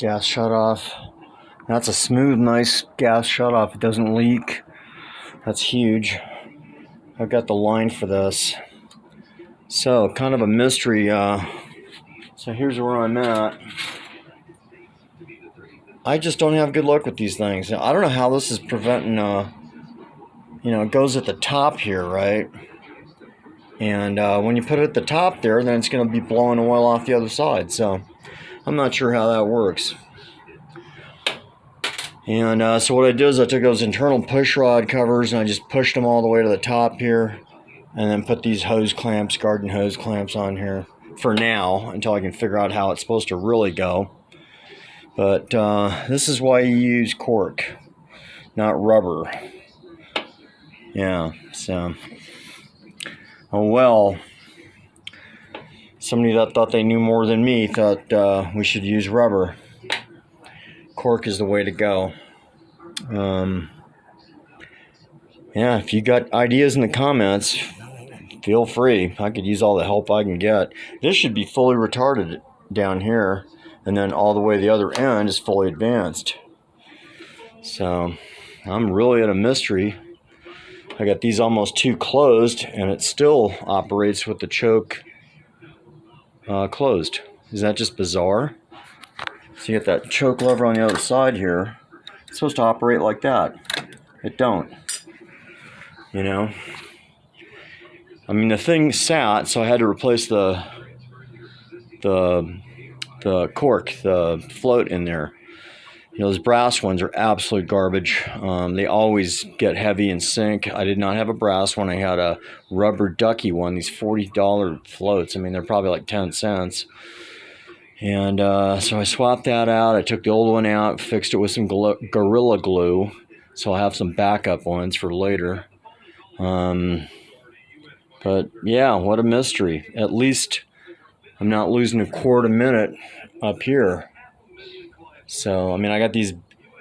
gas shut off. That's a smooth, nice gas shut off. It doesn't leak. That's huge. I've got the line for this. So, kind of a mystery. So here's where I'm at. I just don't have good luck with these things. I don't know how this is preventing, it goes at the top here, right? And when you put it at the top there, then it's going to be blowing oil off the other side. So I'm not sure how that works. And so what I did is I took those internal push rod covers and I just pushed them all the way to the top here. And then put these hose clamps, garden hose clamps on here for now until I can figure out how it's supposed to really go. But this is why you use cork, not rubber. Yeah, so. Oh well. Somebody that thought they knew more than me thought we should use rubber. Cork is the way to go. Yeah, if you got ideas in the comments, feel free. I could use all the help I can get. This should be fully retarded down here, and then all the way the other end is fully advanced. So I'm really at a mystery. I got these almost two closed, and it still operates with the choke closed. Is that just bizarre? So you get that choke lever on the other side here. It's supposed to operate like that. It don't. You know? I mean, the thing sat, so I had to replace the cork, the float in there. You know, those brass ones are absolute garbage. They always get heavy and sink. I did not have a brass one. I had a rubber ducky one, these $40 floats. I mean, they're probably like 10 cents. And so I swapped that out. I took the old one out, fixed it with some Gorilla Glue. So I'll have some backup ones for later. But yeah, what a mystery. At least I'm not losing a quart a minute up here. So, I mean, I got these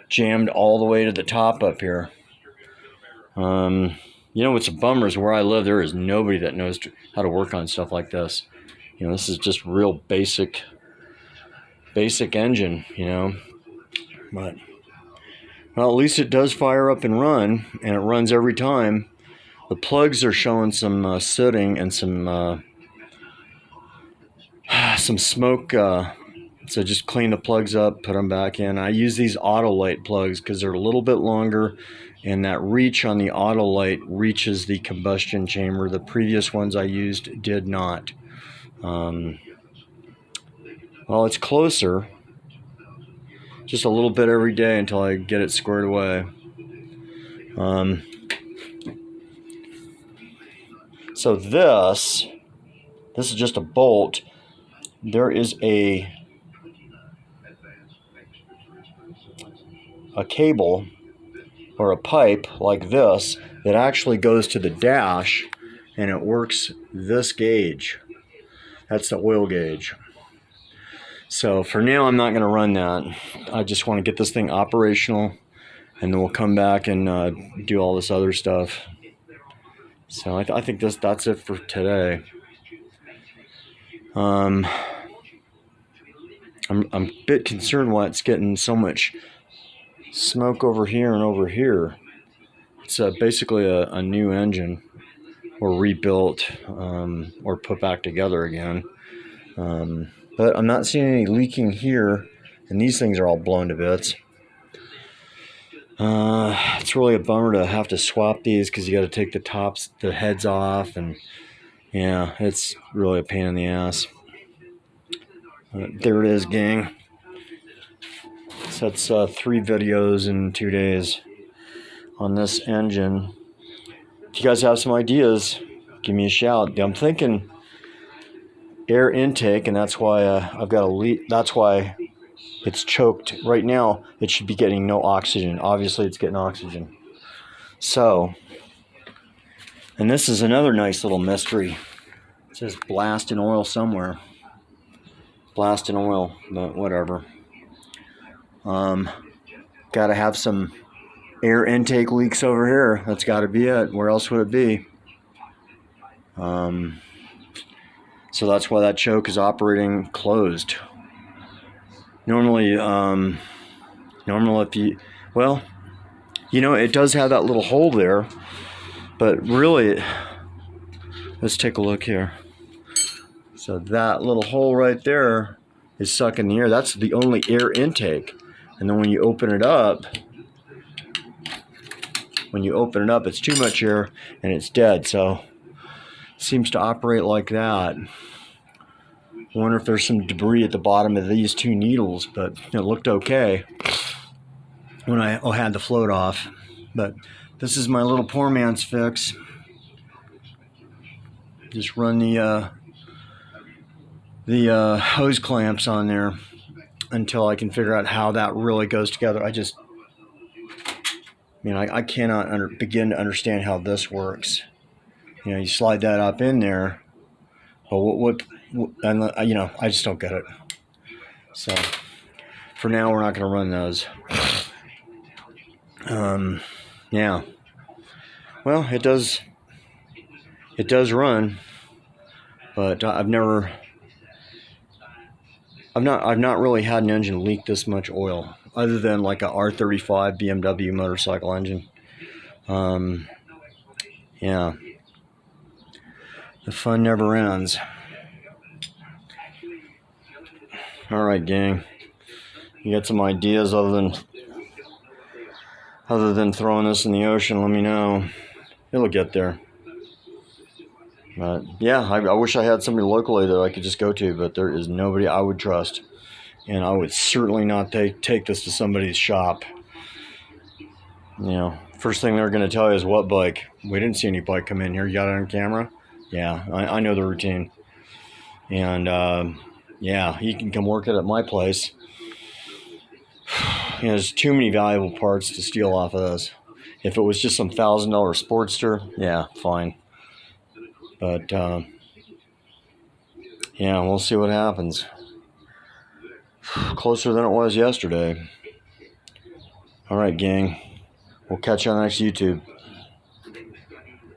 jammed all the way to the top up here. You know what's a bummer is where I live, there is nobody that knows how to work on stuff like this. You know, this is just real basic engine, you know. But, well, at least it does fire up and run, and it runs every time. The plugs are showing some sooting and some smoke. So just clean the plugs up, put them back in. I use these Autolite plugs because they're a little bit longer, and that reach on the Autolite reaches the combustion chamber. The previous ones I used did not. Well, it's closer. Just a little bit every day until I get it squared away. So this is just a bolt. There is a cable or a pipe like this that actually goes to the dash, and it works this gauge. That's the oil gauge. So for now, I'm not going to run that. I just want to get this thing operational, and then we'll come back and do all this other stuff. So I think that's it for today. I'm a bit concerned why it's getting so much smoke over here and over here. It's basically a new engine, or rebuilt, or put back together again. But I'm not seeing any leaking here, and these things are all blown to bits. It's really a bummer to have to swap these because you got to take the heads off, and yeah, it's really a pain in the ass. There it is, gang. So that's 3 videos in 2 days on this engine. If you guys have some ideas, give me a shout. I'm thinking air intake, and that's why I've got a leak. That's why it's choked. Right now, it should be getting no oxygen. Obviously, it's getting oxygen. So, and this is another nice little mystery. It says blast in oil somewhere. Blast in oil, but whatever. Got to have some air intake leaks over here. That's got to be it. Where else would it be? So that's why that choke is operating closed. Normally, if you, well, you know, it does have that little hole there, but really, let's take a look here. So that little hole right there is sucking the air. That's the only air intake. And then when you open it up, it's too much air and it's dead. So it seems to operate like that. I wonder if there's some debris at the bottom of these two needles, but it looked okay when I had the float off. But this is my little poor man's fix. Just run the hose clamps on there until I can figure out how that really goes together. I cannot begin to understand how this works. You know, you slide that up in there, but I just don't get it. So for now, we're not going to run those. Yeah. Well, it does run, but I've not really had an engine leak this much oil, other than like a R35 BMW motorcycle engine. Yeah. The fun never ends. All right, gang. You got some ideas other than throwing this in the ocean? Let me know. It'll get there. But yeah, I wish I had somebody locally that I could just go to, but there is nobody I would trust, and I would certainly not take this to somebody's shop. You know, first thing they're going to tell you is, what bike? We didn't see any bike come in here. You got it on camera? Yeah, I know the routine. And yeah, you can come work it at my place. You know, there's too many valuable parts to steal off of this. If it was just some $1,000 Sportster, yeah, fine. But yeah, we'll see what happens. Closer than it was yesterday. All right, gang. We'll catch you on the next YouTube.